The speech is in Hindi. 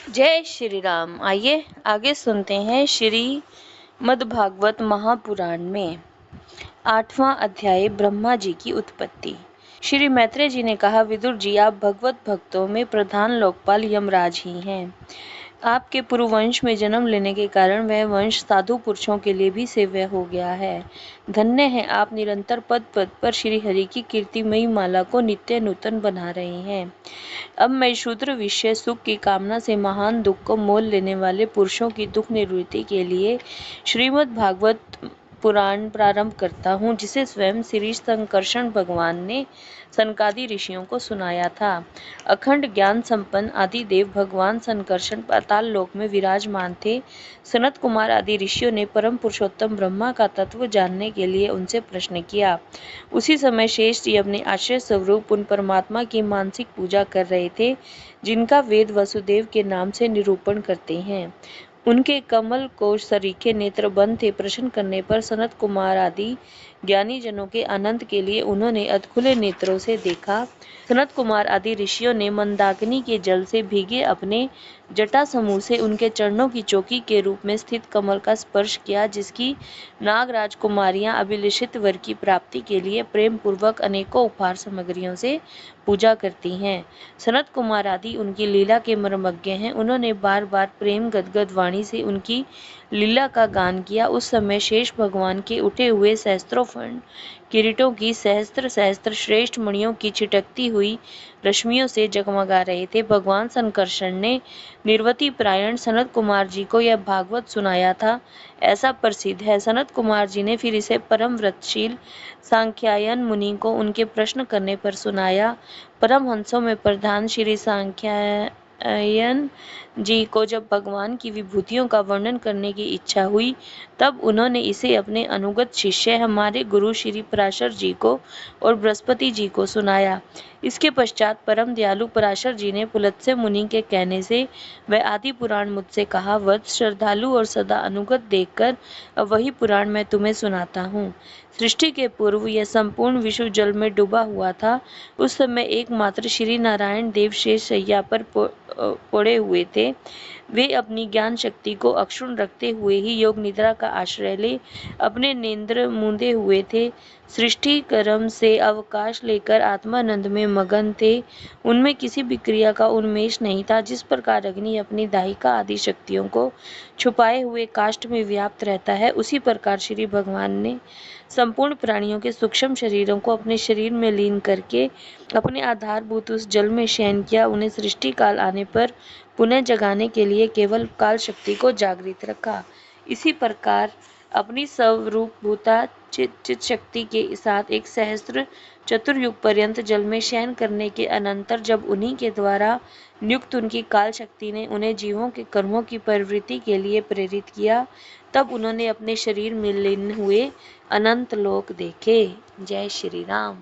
जय श्री राम। आइए आगे सुनते हैं श्रीमद्भागवत महापुराण में 8वां अध्याय ब्रह्मा जी की उत्पत्ति। श्री मैत्रेय जी ने कहा, विदुर जी, आप भगवत भक्तों में प्रधान लोकपाल यमराज ही हैं। आपके पुरुवंश में जन्म लेने के कारण वह वंश साधु पुरुषों के लिए भी सेव्य हो गया है। धन्य है आप निरंतर पद पद पर श्री हरि की कीर्तिमयी माला को नित्य नूतन बना रहे हैं। अब मैं शूद्र विषय सुख की कामना से महान दुख को मोल लेने वाले पुरुषों की दुख निवृत्ति के लिए श्रीमद् भागवत पुराण प्रारंभ करता हूँ, जिसे स्वयं श्री संकर्षण भगवान ने सनकादि ऋषियों को सुनाया था। अखंड ज्ञान संपन्न आदि देव भगवान संकर्षण पाताल लोक में विराजमान थे। सनत कुमार आदि ऋषियों ने परम पुरुषोत्तम ब्रह्मा का तत्व जानने के लिए उनसे प्रश्न किया। उसी समय शेष जी अपने आश्रय स्वरूप उन परमात्मा की मानसिक पूजा कर रहे थे, जिनका वेद वसुदेव के नाम से निरूपण करते हैं। उनके कमल कोश सरीखे नेत्र बंद थे। प्रश्न करने पर सनत कुमार आदि ज्ञानी जनों के आनंद के लिए उन्होंने अधखुले नेत्रों से देखा। सनत कुमार आदि ऋषियों ने मंदाकिनी के जल से भीगे अपने जटा समूह से उनके चरणों की चौकी के रूप में स्थित कमल का स्पर्श किया, जिसकी नागराज कुमारियां अभिलषित वर की प्राप्ति के लिए प्रेम पूर्वक अनेकों उपहार सामग्रियों से पूजा करती हैं। सनत कुमार आदि उनकी लीला के मर्मज्ञ हैं। उन्होंने बार बार प्रेम गदगद वाणी से उनकी लीला का गान किया। उस समय शेष भगवान के उठे हुए सहस्त्रों फण किरीटों की सहस्त्र सहस्त्र श्रेष्ठ मणियों की छिटकती हुई रश्मियों से जगमगा रहे थे। भगवान संकर्षण ने निर्वती प्रायण सनत कुमार जी को यह भागवत सुनाया था, ऐसा प्रसिद्ध है। सनत कुमार जी ने फिर इसे परम व्रतशील सांख्यायन मुनि को उनके प्रश्न करने पर सुनाया। परमहंसों में प्रधान श्री सांख्यायन जी को जब भगवान की विभूतियों का वर्णन करने की इच्छा हुई, तब उन्होंने इसे अपने अनुगत शिष्य हमारे गुरु श्री पराशर जी को और बृहस्पति जी को सुनाया। इसके पश्चात परम दयालु पराशर जी ने पुलत्स्य मुनि के कहने से वह आदि पुराण मुझसे कहा, वत्स श्रद्धालु और सदा अनुगत देखकर अब वही पुराण मैं तुम्हें सुनाता हूँ। सृष्टि के पूर्व यह संपूर्ण विश्व जल में डूबा हुआ था। उस समय एकमात्र श्री नारायण देव शेष शैया पर पड़े हुए थे। वे अपनी ज्ञान शक्ति को अक्षुण्ण रखते हुए ही योग निद्रा का आश्रय ले अपने नेत्र मूंदे हुए थे। सृष्टि क्रम से अवकाश लेकर आत्मानंद में मगन थे। उनमें किसी भी क्रिया का उन्मेष नहीं था। जिस प्रकार अग्नि अपनी दाहिका आदि शक्तियों को छुपाए हुए काष्ठ में व्याप्त रहता है, उसी प्रकार श्री भगवान ने संपूर्ण प्राणियों के सूक्ष्म शरीरों को अपने शरीर में लीन करके अपने आधारभूत उस जल में शयन किया। उन्हें सृष्टि काल आने पर पुनः जगाने के लिए केवल काल शक्ति को जागृत रखा। इसी प्रकार अपनी स्वरूपभूता चित शक्ति के साथ एक सहस्त्र चतुर्युग पर्यंत जल में शयन करने के अनंतर जब उन्हीं के द्वारा नियुक्त उनकी काल शक्ति ने उन्हें जीवों के कर्मों की प्रवृत्ति के लिए प्रेरित किया, तब उन्होंने अपने शरीर में लीन हुए अनंत लोक देखे। जय श्री राम।